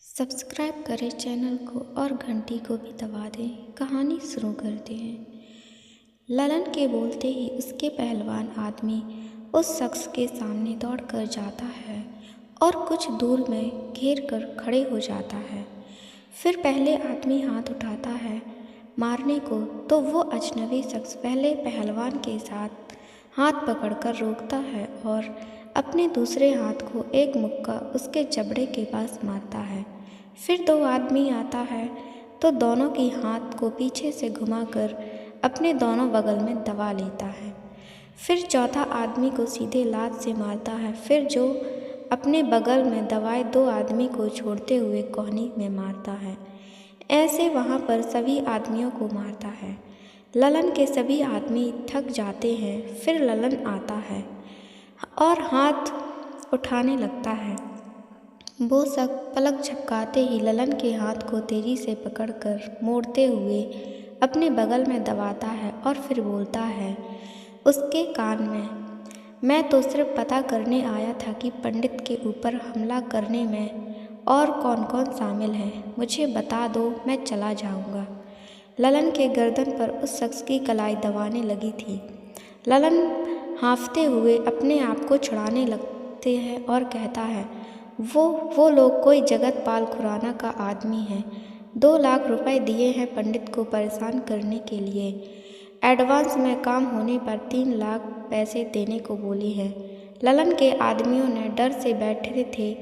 Subscribe करें channel को और घंटी को भी दबा दें। कहानी शुरू करते हैं। ललन के बोलते ही उसके पहलवान आदमी उस शख्स के सामने दौड़ कर जाता है और कुछ दूर में घेर कर खड़े हो जाता है। फिर पहले आदमी हाथ उठाता है मारने को तो वो अजनबी शख्स पहले पहलवान के साथ हाथ पकड़कर रोकता है और अपने दूसरे हाथ को एक मुक्का उसके जबड़े के पास मारता है। फिर दो आदमी आता है तो दोनों की हाथ को पीछे से घुमाकर अपने दोनों बगल में दबा लेता है। फिर चौथा आदमी को सीधे लात से मारता है। फिर जो अपने बगल में दबाए दो आदमी को छोड़ते हुए कोहनी में मारता है। ऐसे वहाँ पर सभी आदमियों को मारता है। ललन के सभी आदमी थक जाते हैं। फिर ललन आता है और हाथ उठाने लगता है। वो सब पलक झपकाते ही ललन के हाथ को तेजी से पकड़कर मोड़ते हुए अपने बगल में दबाता है और फिर बोलता है उसके कान में, मैं तो सिर्फ पता करने आया था कि पंडित के ऊपर हमला करने में और कौन कौन शामिल है। मुझे बता दो, मैं चला जाऊंगा। ललन के गर्दन पर उस शख्स की कलाई दबाने लगी थी। ललन हाँफते हुए अपने आप को छुड़ाने लगते हैं और कहता है वो लोग कोई जगत पाल खुराना का आदमी है। 2 लाख रुपए दिए हैं पंडित को परेशान करने के लिए। एडवांस में काम होने पर 3 लाख पैसे देने को बोली है। ललन के आदमियों ने डर से बैठे थे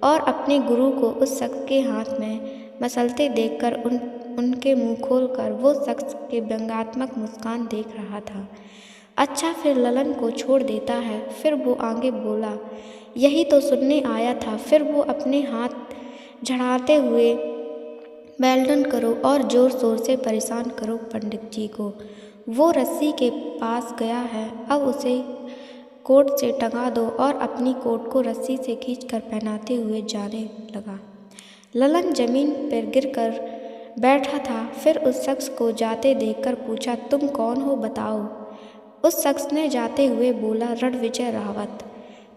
और अपने गुरु को उस शख्स के हाथ में मसलते देखकर उनके मुंह खोलकर वो शख्स के व्यंग्यात्मक मुस्कान देख रहा था। अच्छा, फिर ललन को छोड़ देता है। फिर वो आगे बोला, यही तो सुनने आया था। फिर वो अपने हाथ झड़ाते हुए, वेल्डन करो और ज़ोर शोर से परेशान करो पंडित जी को। वो रस्सी के पास गया है, अब उसे कोट से टंगा दो और अपनी कोट को रस्सी से खींचकर पहनाते हुए जाने लगा। ललन जमीन पर गिरकर बैठा था। फिर उस शख्स को जाते देखकर पूछा, तुम कौन हो, बताओ। उस शख्स ने जाते हुए बोला, रणविजय रावत,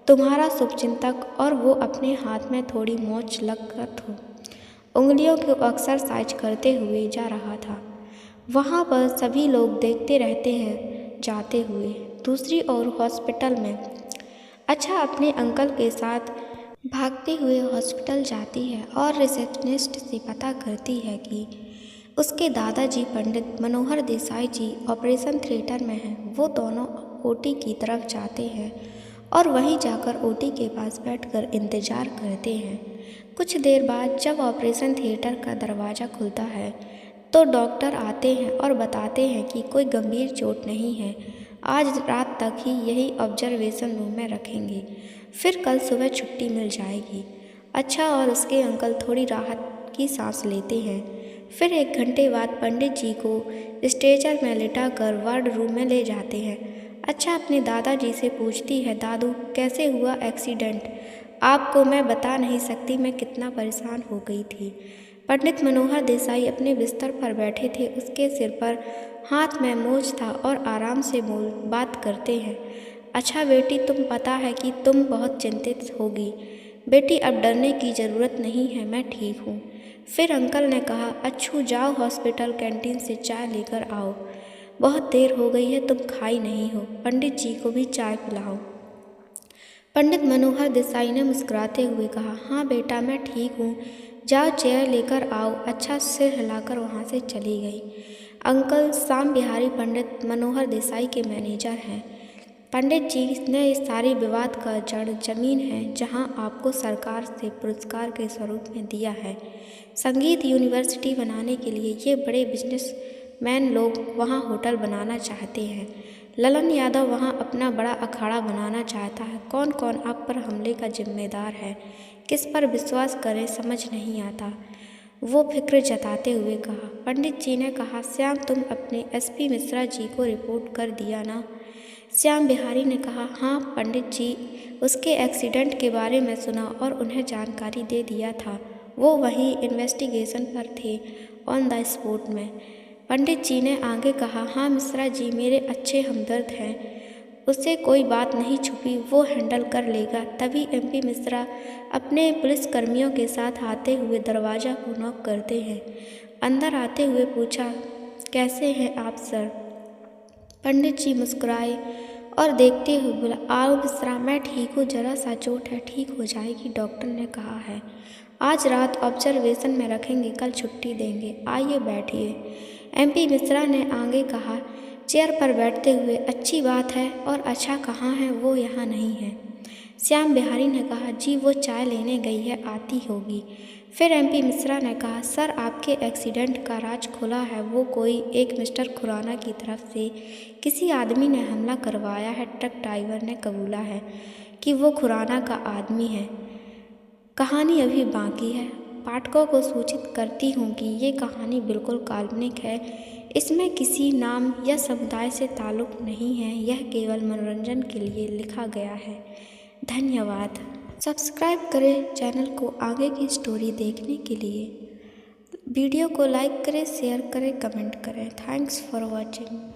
तुम्हारा शुभचिंतक। और वो अपने हाथ में थोड़ी मोच लगकर उंगलियों को एक्सरसाइज करते हुए जा रहा था। वहाँ पर सभी लोग देखते रहते हैं जाते हुए। दूसरी ओर हॉस्पिटल में अच्छा अपने अंकल के साथ भागते हुए हॉस्पिटल जाती है और रिसेप्शनिस्ट से पता करती है कि उसके दादाजी पंडित मनोहर देसाई जी ऑपरेशन थिएटर में हैं। वो दोनों ओटी की तरफ जाते हैं और वहीं जाकर ओटी के पास बैठकर इंतज़ार करते हैं। कुछ देर बाद जब ऑपरेशन थिएटर का दरवाज़ा खुलता है तो डॉक्टर आते हैं और बताते हैं कि कोई गंभीर चोट नहीं है। आज रात तक ही यही ऑब्जर्वेशन रूम में रखेंगे, फिर कल सुबह छुट्टी मिल जाएगी। अच्छा, और उसके अंकल थोड़ी राहत की सांस लेते हैं। फिर 1 घंटे बाद पंडित जी को स्ट्रेचर में लिटाकर वार्ड रूम में ले जाते हैं। अच्छा अपने दादाजी से पूछती है, दादू कैसे हुआ एक्सीडेंट? आपको मैं बता नहीं सकती, मैं कितना परेशान हो गई थी। पंडित मनोहर देसाई अपने बिस्तर पर बैठे थे। उसके सिर पर हाथ में मोच था और आराम से बात करते हैं। अच्छा बेटी, तुम पता है कि तुम बहुत चिंतित होगी। बेटी अब डरने की ज़रूरत नहीं है, मैं ठीक हूँ। फिर अंकल ने कहा, अच्छू जाओ हॉस्पिटल कैंटीन से चाय लेकर आओ। बहुत देर हो गई है, तुम खाई नहीं हो। पंडित जी को भी चाय पिलाओ। पंडित मनोहर देसाई ने मुस्कुराते हुए कहा, हाँ बेटा मैं ठीक हूँ, जाओ चेयर लेकर आओ। अच्छा सिर हिलाकर वहाँ से चली गई। अंकल श्याम बिहारी पंडित मनोहर देसाई के मैनेजर हैं। पंडित जी ने इस सारी विवाद का जड़ जमीन है जहाँ आपको सरकार से पुरस्कार के स्वरूप में दिया है। संगीत यूनिवर्सिटी बनाने के लिए ये बड़े बिजनेसमैन लोग वहाँ होटल बनाना चाहते हैं। ललन यादव वहाँ अपना बड़ा अखाड़ा बनाना चाहता है। कौन कौन आप पर हमले का जिम्मेदार है, किस पर विश्वास करें समझ नहीं आता। वो फिक्र जताते हुए कहा। पंडित जी ने कहा, श्याम तुम अपने एसपी मिश्रा जी को रिपोर्ट कर दिया ना? श्याम बिहारी ने कहा, हाँ पंडित जी, उसके एक्सीडेंट के बारे में सुना और उन्हें जानकारी दे दिया था। वो वहीं इन्वेस्टिगेशन पर थे, ऑन द स्पॉट में। पंडित जी ने आगे कहा, हाँ मिश्रा जी मेरे अच्छे हमदर्द हैं। उससे कोई बात नहीं छुपी, वो हैंडल कर लेगा। तभी MP मिश्रा अपने पुलिसकर्मियों के साथ आते हुए दरवाज़ा को नॉक करते हैं। अंदर आते हुए पूछा, कैसे हैं आप सर? पंडित जी मुस्कुराए और देखते हुए बोला, आओ मिश्रा, मैं ठीक हूँ, जरा सा चोट है, ठीक हो जाएगी, डॉक्टर ने कहा है। आज रात ऑब्जर्वेशन में रखेंगे, कल छुट्टी देंगे। आइए बैठिए। MP मिश्रा ने आगे कहा, चेयर पर बैठते हुए। अच्छी बात है, और अच्छा कहाँ है? वो यहाँ नहीं है। श्याम बिहारी ने कहा, जी वो चाय लेने गई है, आती होगी। फिर MP मिश्रा ने कहा, सर आपके एक्सीडेंट का राज खुला है। वो कोई एक मिस्टर खुराना की तरफ से किसी आदमी ने हमला करवाया है। ट्रक ड्राइवर ने कबूला है कि वो खुराना का आदमी है। कहानी अभी बाकी है। पाठकों को सूचित करती हूँ कि ये कहानी बिल्कुल काल्पनिक है। इसमें किसी नाम या समुदाय से ताल्लुक़ नहीं है। यह केवल मनोरंजन के लिए लिखा गया है। धन्यवाद। सब्सक्राइब करें चैनल को आगे की स्टोरी देखने के लिए। वीडियो को लाइक करें, शेयर करें, कमेंट करें। Thanks for watching.